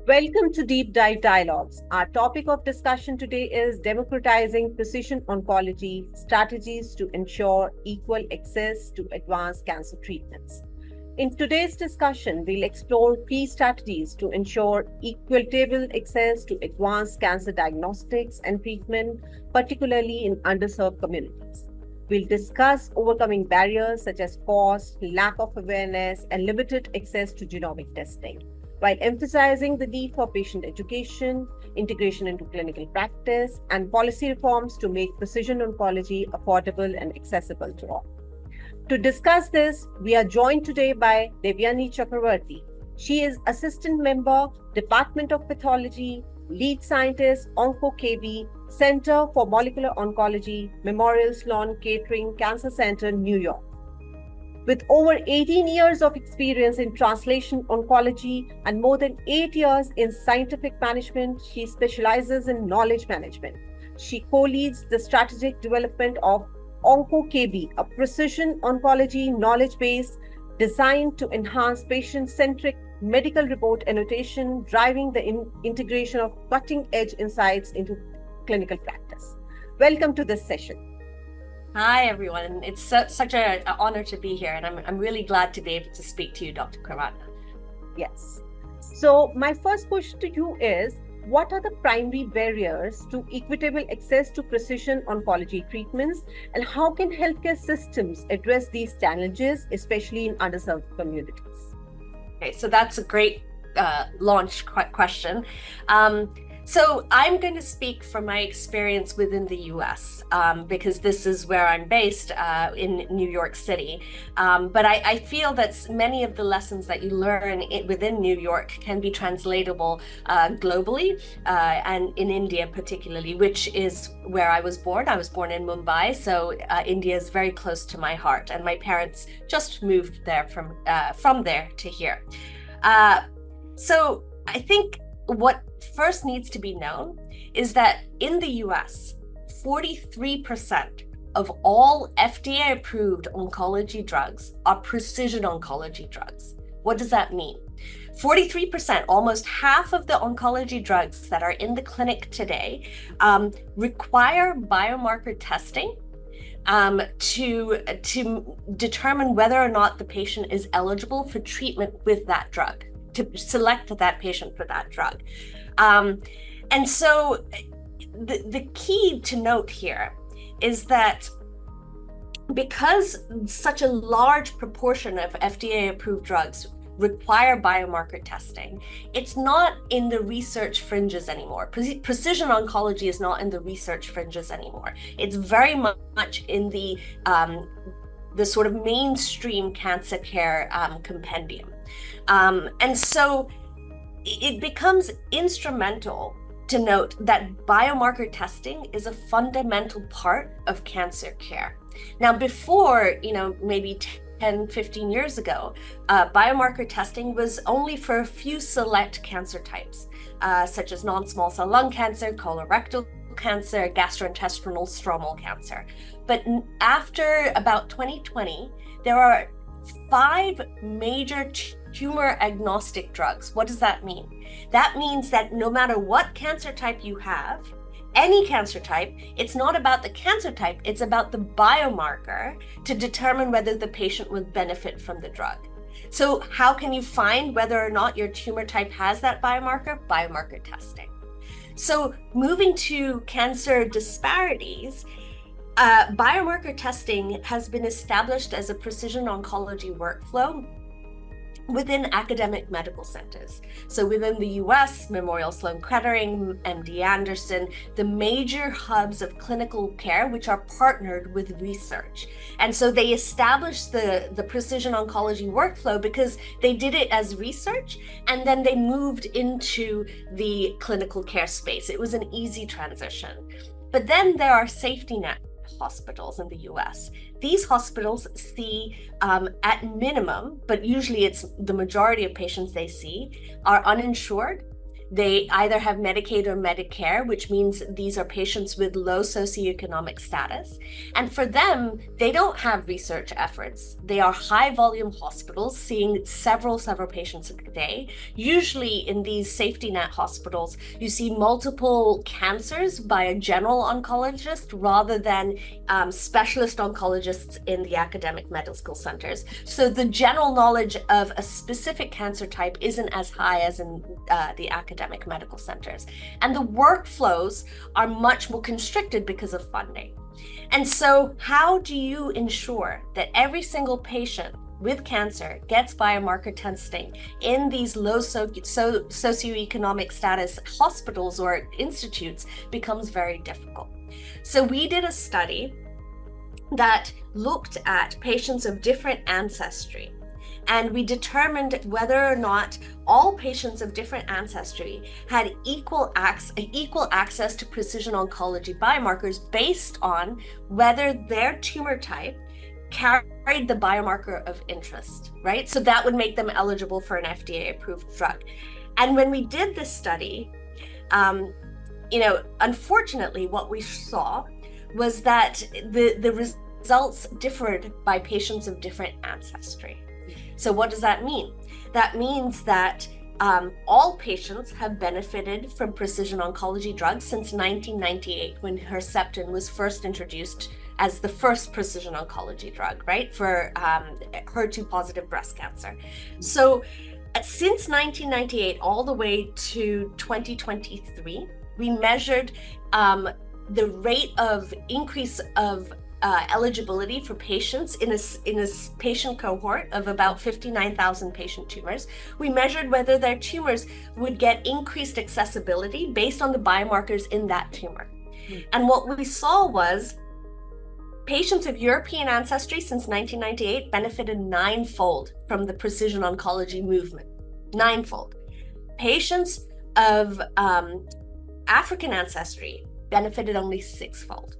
Welcome to Deep Dive Dialogues. Our topic of discussion today is democratizing precision oncology strategies to ensure equal access to advanced cancer treatments. In today's discussion, we'll explore key strategies to ensure equitable access to advanced cancer diagnostics and treatment, particularly in underserved communities. We'll discuss overcoming barriers such as cost, lack of awareness, and limited access to genomic testing, while emphasizing the need for patient education, integration into clinical practice, and policy reforms to make precision oncology affordable and accessible to all. To discuss this, we are joined today by Devyani Chakravarti. She is Assistant Member, Department of Pathology, Lead Scientist, OncoKB, Center for Molecular Oncology, Memorial Sloan Kettering Cancer Center, New York. With over 18 years of experience in translation oncology and more than 8 years in scientific management, she specializes in knowledge management. She co-leads the strategic development of OncoKB, a precision oncology knowledge base designed to enhance patient-centric medical report annotation, driving the integration of cutting-edge insights into clinical practice. Welcome to this session. Hi, everyone. It's such an honor to be here, and I'm really glad to be able to speak to you, Dr. Karatna. Yes. So my first question to you is, what are the primary barriers to equitable access to precision oncology treatments, and how can healthcare systems address these challenges, especially in underserved communities? Okay, so that's a great launch question. So I'm going to speak from my experience within the US because this is where I'm based in New York City. But I feel that many of the lessons that you learn within New York can be translatable globally and in India particularly, which is where I was born. I was born in Mumbai, so India is very close to my heart. And my parents just moved there from there to here. So I think what first needs to be known is that in the US, 43% of all FDA-approved oncology drugs are precision oncology drugs. What does that mean? 43%, almost half of the oncology drugs that are in the clinic today, require biomarker testing to determine whether or not the patient is eligible for treatment with that drug, to select that patient for that drug. And so the key to note here is that because such a large proportion of FDA-approved drugs require biomarker testing, it's not in the research fringes anymore. Precision oncology is not in the research fringes anymore. It's very much in the sort of mainstream cancer care compendium. And so it becomes instrumental to note that biomarker testing is a fundamental part of cancer care. Now, before, maybe 10, 15 years ago, biomarker testing was only for a few select cancer types, such as non-small cell lung cancer, colorectal cancer, gastrointestinal stromal cancer. But after about 2020, there are 5 major tumor agnostic drugs. What does that mean? That means that no matter what cancer type you have, any cancer type, it's not about the cancer type, it's about the biomarker to determine whether the patient would benefit from the drug. So how can you find whether or not your tumor type has that biomarker? Biomarker testing. So moving to cancer disparities, biomarker testing has been established as a precision oncology workflow within academic medical centers. So within the US, Memorial Sloan Kettering, MD Anderson, the major hubs of clinical care, which are partnered with research. And so they established the precision oncology workflow because they did it as research, and then they moved into the clinical care space. It was an easy transition. But then there are safety net hospitals in the US. These hospitals see at minimum, but usually it's the majority of patients they see, are uninsured. They either have Medicaid or Medicare, which means these are patients with low socioeconomic status. And for them, they don't have research efforts. They are high volume hospitals seeing several patients a day. Usually in these safety net hospitals, you see multiple cancers by a general oncologist rather than specialist oncologists in the academic medical centers. So the general knowledge of a specific cancer type isn't as high as in the academic medical centers. And the workflows are much more constricted because of funding. And so how do you ensure that every single patient with cancer gets biomarker testing in these low socioeconomic status hospitals or institutes becomes very difficult. So we did a study that looked at patients of different ancestry, and we determined whether or not all patients of different ancestry had equal access to precision oncology biomarkers based on whether their tumor type carried the biomarker of interest, right? So that would make them eligible for an FDA-approved drug. And when we did this study, unfortunately, what we saw was that the results differed by patients of different ancestry. So what does that mean? That means that all patients have benefited from precision oncology drugs since 1998, when Herceptin was first introduced as the first precision oncology drug, right, for HER2-positive breast cancer. So since 1998 all the way to 2023, we measured the rate of increase of eligibility for patients in a patient cohort of about 59,000 patient tumors. We measured whether their tumors would get increased accessibility based on the biomarkers in that tumor. And what we saw was patients of European ancestry since 1998 benefited ninefold from the precision oncology movement. Ninefold. Patients of African ancestry benefited only sixfold.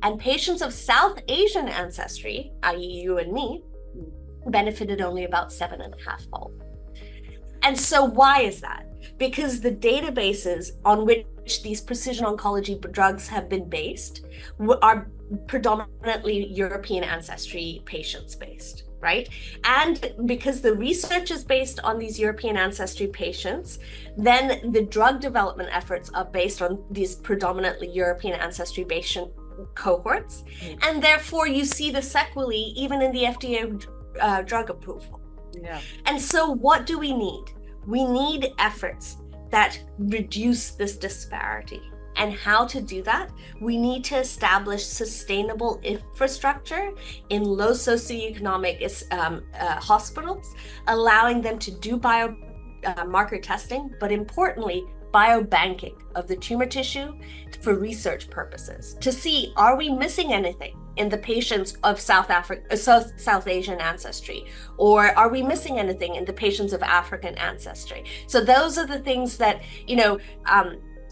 And patients of South Asian ancestry, i.e. you and me, benefited only about 7.5-fold. And so why is that? Because the databases on which these precision oncology drugs have been based are predominantly European ancestry patients based, right? And because the research is based on these European ancestry patients, then the drug development efforts are based on these predominantly European ancestry patient cohorts. And therefore you see the sequelae even in the FDA drug approval. Yeah. And so what do we need? We need efforts that reduce this disparity. And how to do that? We need to establish sustainable infrastructure in low socioeconomic hospitals, allowing them to do biomarker testing, but importantly, biobanking of the tumor tissue for research purposes to see, are we missing anything in the patients of South Asian ancestry, or are we missing anything in the patients of African ancestry? So those are the things that,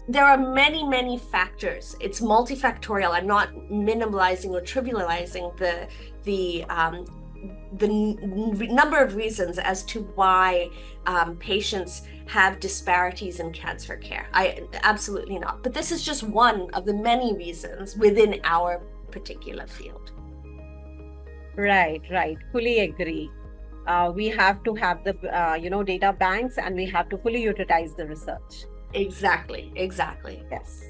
there are many factors. It's multifactorial. I'm not minimalizing or trivializing the number of reasons as to why patients have disparities in cancer care. Absolutely not. But this is just one of the many reasons within our particular field. Right. Fully agree. We have to have the data banks, and we have to fully utilize the research. Exactly. Yes.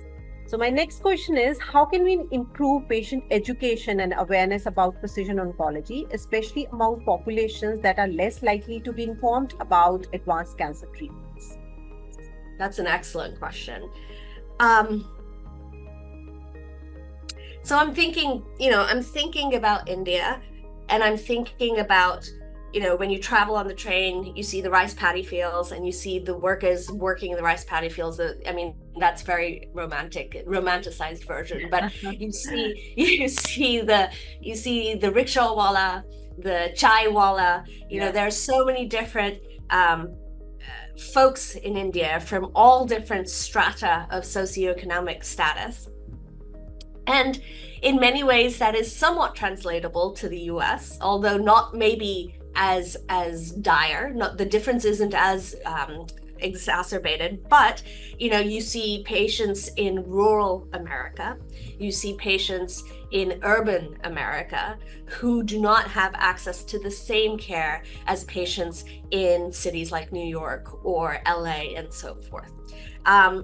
So my next question is, how can we improve patient education and awareness about precision oncology, especially among populations that are less likely to be informed about advanced cancer treatments? That's an excellent question. So I'm thinking about India, and I'm thinking about, when you travel on the train, you see the rice paddy fields and you see the workers working in the rice paddy fields. I mean, that's very romanticized version, but you see the rickshaw wala, the chai wala, there are so many different folks in India from all different strata of socioeconomic status. And in many ways that is somewhat translatable to the US, although not maybe as dire. The difference isn't as exacerbated, but you see patients in rural America, you see patients in urban America who do not have access to the same care as patients in cities like New York or LA and so forth.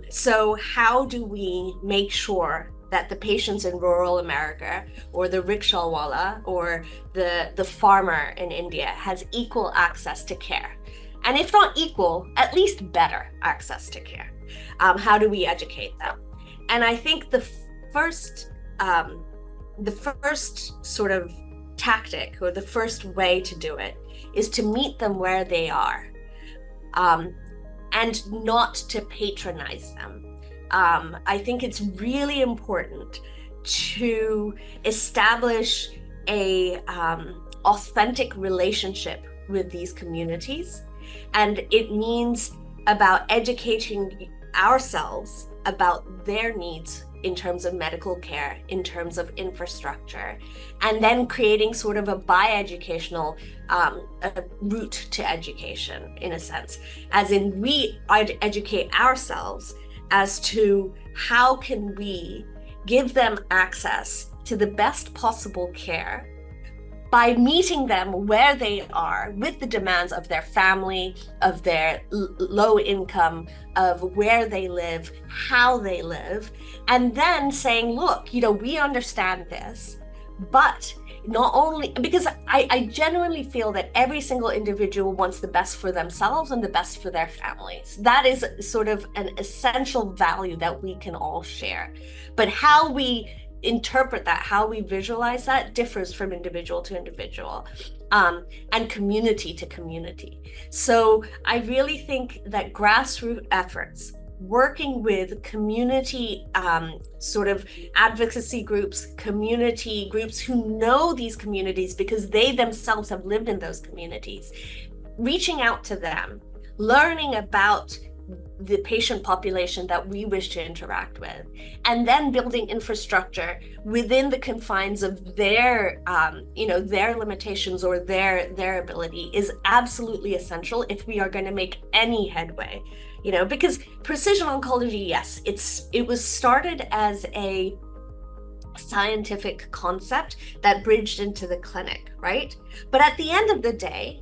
So how do we make sure that the patients in rural America or the rickshawwala or the farmer in India has equal access to care? And if not equal, at least better access to care. How do we educate them? And I think first, the first sort of tactic or the first way to do it is to meet them where they are, and not to patronize them. I think it's really important to establish a authentic relationship with these communities. And it means about educating ourselves about their needs in terms of medical care, in terms of infrastructure, and then creating sort of a bi-educational route to education, in a sense, as in we educate ourselves as to how can we give them access to the best possible care by meeting them where they are with the demands of their family, of their low income, of where they live, how they live, and then saying, look, we understand this, but not only because I genuinely feel that every single individual wants the best for themselves and the best for their families. That is sort of an essential value that we can all share. But how we interpret that, how we visualize that, differs from individual to individual, and community to community. So I really think that grassroots efforts, working with community sort of advocacy groups, community groups who know these communities because they themselves have lived in those communities, reaching out to them, learning about the patient population that we wish to interact with, and then building infrastructure within the confines of their their limitations or their ability is absolutely essential if we are going to make any headway. Because precision oncology, yes, it was started as a scientific concept that bridged into the clinic, right? But at the end of the day,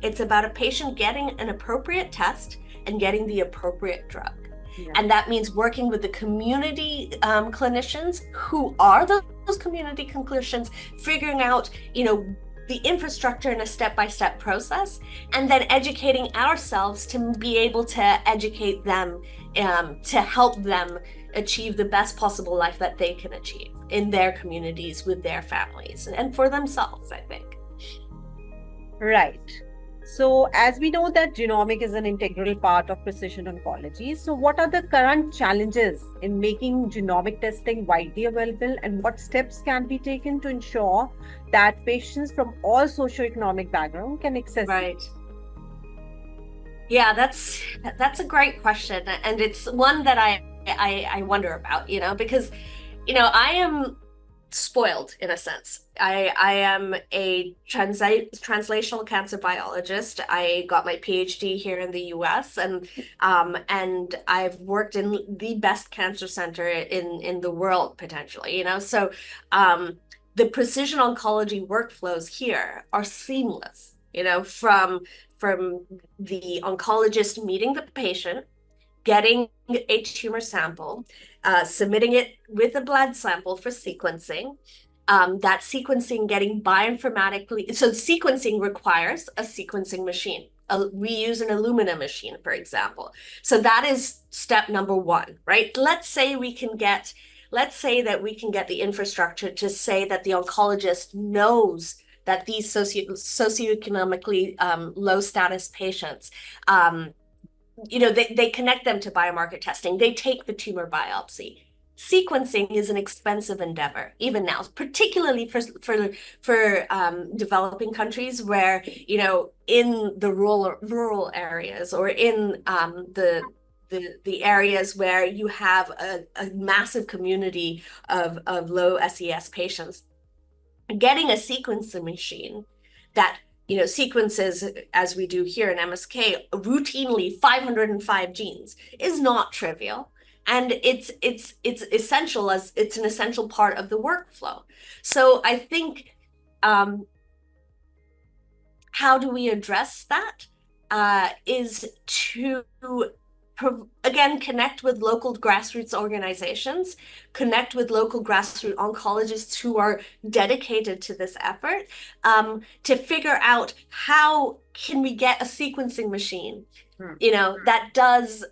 it's about a patient getting an appropriate test and getting the appropriate drug. Yeah. And that means working with the community clinicians who are those community clinicians, figuring out, the infrastructure in a step-by-step process, and then educating ourselves to be able to educate them, to help them achieve the best possible life that they can achieve in their communities with their families and for themselves, I think. Right. So as we know that genomic is an integral part of precision oncology, so what are the current challenges in making genomic testing widely available, and what steps can be taken to ensure that patients from all socioeconomic backgrounds can access right. it? Yeah, that's a great question, and it's one that I wonder about, because I am spoiled in a sense. I am a translational cancer biologist. I got my PhD here in the US, and I've worked in the best cancer center in the world potentially, so the precision oncology workflows here are seamless, from the oncologist meeting the patient, getting a tumor sample, submitting it with a blood sample for sequencing, that sequencing getting bioinformatically. So sequencing requires a sequencing machine. We use an Illumina machine, for example. So that is step number one, right? Let's say that we can get the infrastructure to say that the oncologist knows that these socioeconomically low status patients, they connect them to biomarker testing. They take the tumor biopsy. Sequencing is an expensive endeavor, even now, particularly for developing countries where, in the rural areas or in the areas where you have a massive community of low SES patients, getting a sequencing machine that sequences as we do here in MSK, routinely 505 genes is not trivial. And it's essential, as it's an essential part of the workflow. So I think how do we address that? Is to again connect with local grassroots organizations, connect with local grassroots oncologists who are dedicated to this effort, to figure out how can we get a sequencing machine, that does,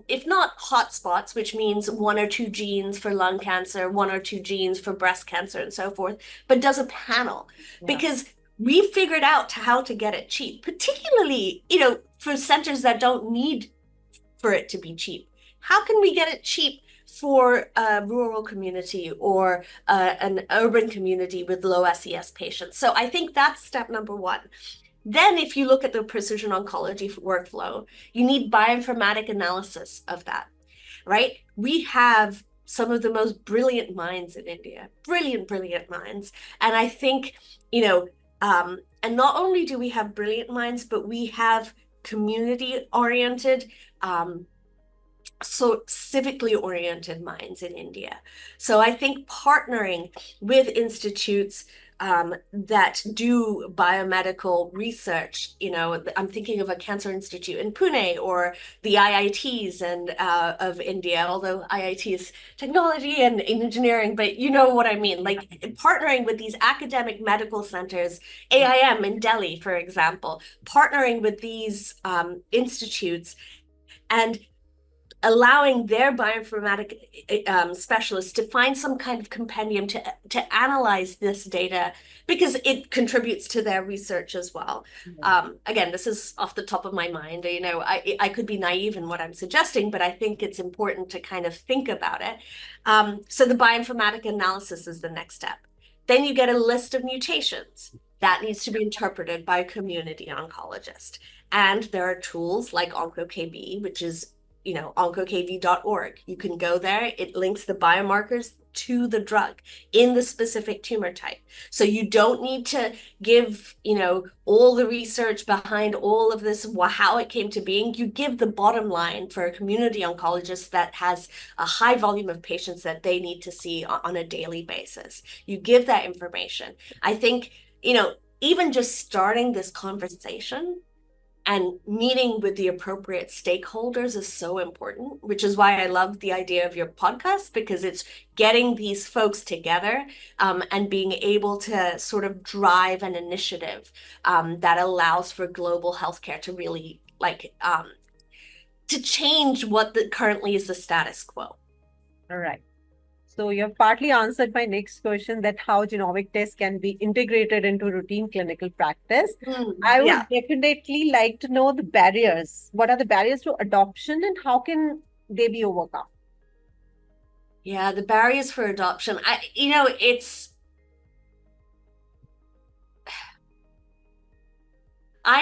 if not hotspots, which means one or two genes for lung cancer, one or two genes for breast cancer, and so forth, but does a panel. Because we figured out how to get it cheap, particularly, for centers that don't need for it to be cheap. How can we get it cheap for a rural community or an urban community with low SES patients? So I think that's step number one. Then if you look at the precision oncology workflow, you need bioinformatic analysis of that, right? We have some of the most brilliant minds in India, brilliant minds. And I think, and not only do we have brilliant minds, but we have community-oriented, so civically oriented minds in India. So I think partnering with institutes that do biomedical research, I'm thinking of a cancer institute in Pune or the IITs of India, although IIT is technology and engineering, but you know what I mean, like partnering with these academic medical centers, AIM in Delhi, for example, partnering with these institutes and allowing their bioinformatic specialists to find some kind of compendium to analyze this data, because it contributes to their research as well. Again, this is off the top of my mind. I could be naive in what I'm suggesting, but I think it's important to kind of think about it. So the bioinformatic analysis is the next step. Then you get a list of mutations that needs to be interpreted by a community oncologist. And there are tools like OncoKB, which is oncokv.org. You can go there. It links the biomarkers to the drug in the specific tumor type. So you don't need to give, all the research behind all of this, how it came to being. You give the bottom line for a community oncologist that has a high volume of patients that they need to see on a daily basis. You give that information. I think, even just starting this conversation and meeting with the appropriate stakeholders is so important, which is why I love the idea of your podcast, because it's getting these folks together and being able to sort of drive an initiative that allows for global healthcare to really to change what currently is the status quo. All right. So you've partly answered my next question, that how genomic tests can be integrated into routine clinical practice. I would definitely like to know the barriers. What are the barriers to adoption and how can they be overcome? Yeah, the barriers for adoption. I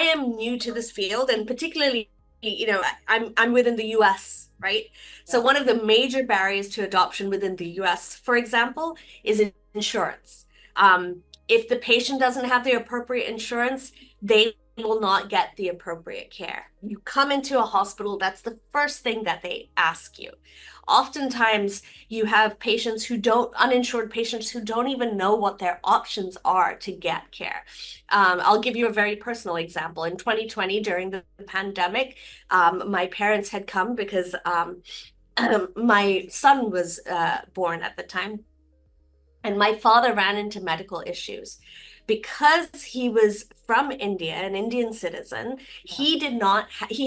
am new to this field, and particularly, I'm within the US. Right? So one of the major barriers to adoption within the US, for example, is insurance. If the patient doesn't have the appropriate insurance, they will not get the appropriate care. You come into a hospital, that's the first thing that they ask you. Oftentimes, you have uninsured patients who don't even know what their options are to get care. I'll give you a very personal example. In 2020, during the pandemic, my parents had come because my son was born at the time, and my father ran into medical issues. Because he was from India, an Indian citizen, he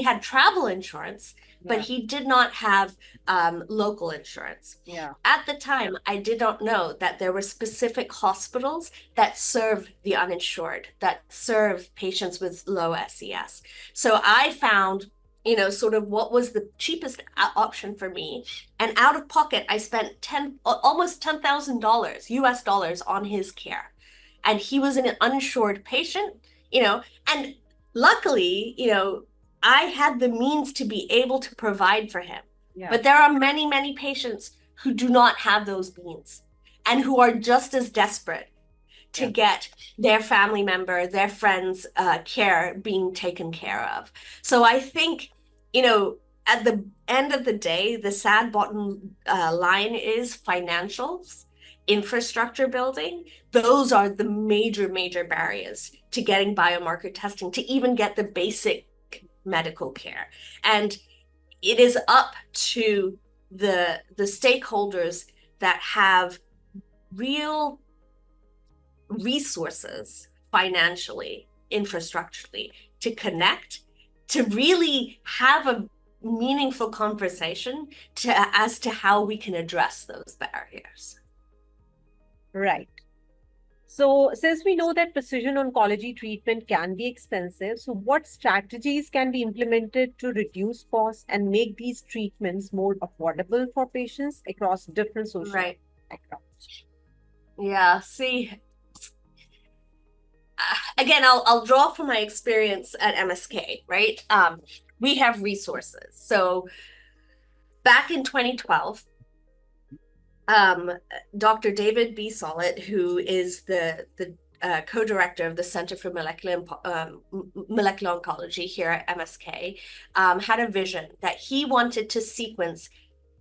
had travel insurance, but he did not have local insurance. At the time, I did not know that there were specific hospitals that serve the uninsured, that serve patients with low SES. So I found, sort of what was the cheapest option for me. And out of pocket, I spent almost $10,000 US dollars on his care. And he was an uninsured patient, and luckily, I had the means to be able to provide for him. But there are many, many patients who do not have those means and who are just as desperate to get their family member, their friends' care being taken care of. So I think, at the end of the day, the sad bottom line is financials, infrastructure building. Those are the major, major barriers to getting biomarker testing, to even get the basic medical care. And it is up to the stakeholders that have real resources financially, infrastructurally, to connect, to really have a meaningful conversation as to how we can address those barriers. Right. So, since we know that precision oncology treatment can be expensive, so what strategies can be implemented to reduce costs and make these treatments more affordable for patients across different social Right. backgrounds? Yeah. See, again, I'll draw from my experience at MSK, right? We have resources. So back in 2012, Dr. David B. Solit, who is the co-director of the Center for Molecular Oncology here at MSK, had a vision that he wanted to sequence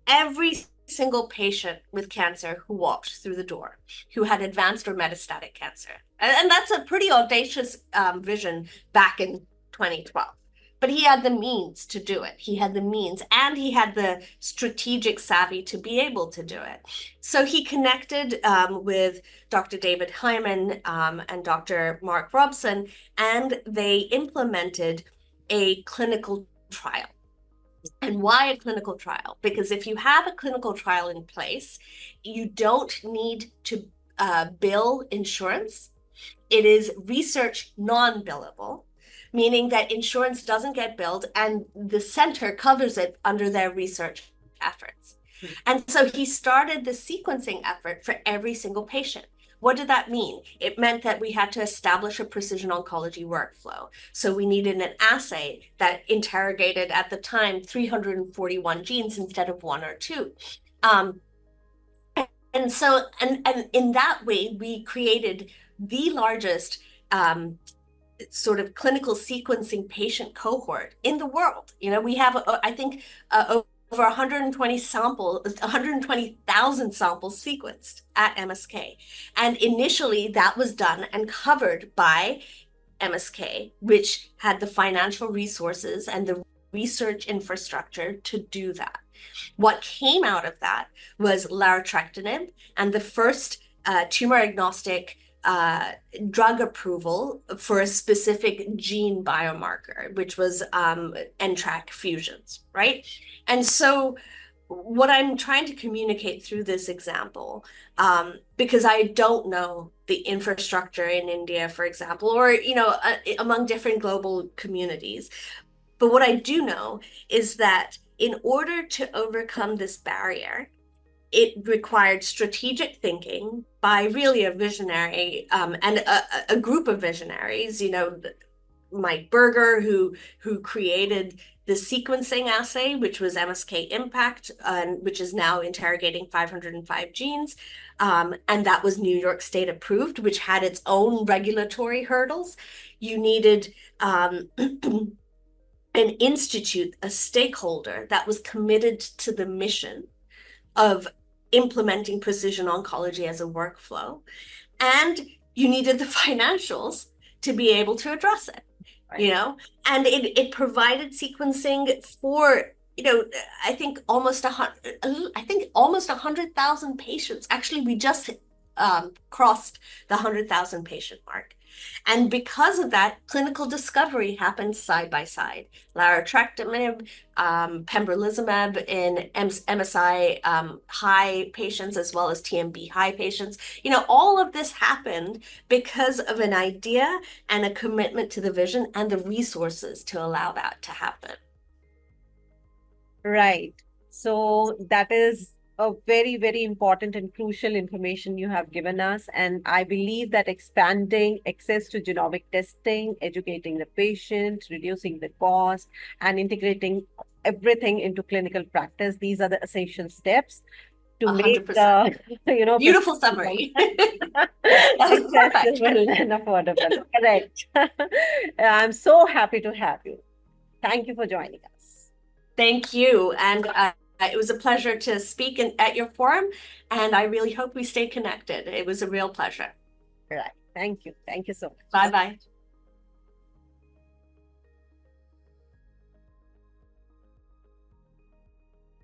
every single patient with cancer who walked through the door, who had advanced or metastatic cancer. And that's a pretty audacious vision back in 2012. But he had the means to do it. He had the means, and he had the strategic savvy to be able to do it. So he connected with Dr. David Hyman and Dr. Mark Robson, and they implemented a clinical trial. And why a clinical trial? Because if you have a clinical trial in place, you don't need to bill insurance. It is research non-billable, meaning that insurance doesn't get billed and the center covers it under their research efforts. And so he started the sequencing effort for every single patient. What did that mean? It meant that we had to establish a precision oncology workflow. So we needed an assay that interrogated, at the time, 341 genes instead of one or two. And so, and in that way, we created the largest sort of clinical sequencing patient cohort in the world. We have, I think, over 120,000 samples sequenced at MSK. And initially that was done and covered by MSK, which had the financial resources and the research infrastructure to do that. What came out of that was larotrectinib and the first tumor agnostic drug approval for a specific gene biomarker, which was NTRK fusions, right? And so what I'm trying to communicate through this example, because I don't know the infrastructure in India, for example, or, among different global communities, but what I do know is that in order to overcome this barrier, it required strategic thinking by really a visionary and a group of visionaries, Mike Berger, who created the sequencing assay, which was MSK Impact, which is now interrogating 505 genes. And that was New York State approved, which had its own regulatory hurdles. You needed an institute, a stakeholder that was committed to the mission of implementing precision oncology as a workflow. And you needed the financials to be able to address it, and it provided sequencing for, I think almost 100,000 patients. Actually, we just crossed the 100,000 patient mark. And because of that, clinical discovery happened side by side. Larotrectinib, pembrolizumab in MSI high patients, as well as TMB high patients. All of this happened because of an idea and a commitment to the vision and the resources to allow that to happen. Right. So that is a very, very important and crucial information you have given us. And I believe that expanding access to genomic testing, educating the patient, reducing the cost, and integrating everything into clinical practice, these are the essential steps to make 100%. Beautiful summary. That's perfect. accessible and affordable. Correct. I'm so happy to have you. Thank you for joining us. Thank you. And it was a pleasure to speak at your forum, and I really hope we stay connected. It was a real pleasure. Right. Thank you. Thank you so much. Bye-bye.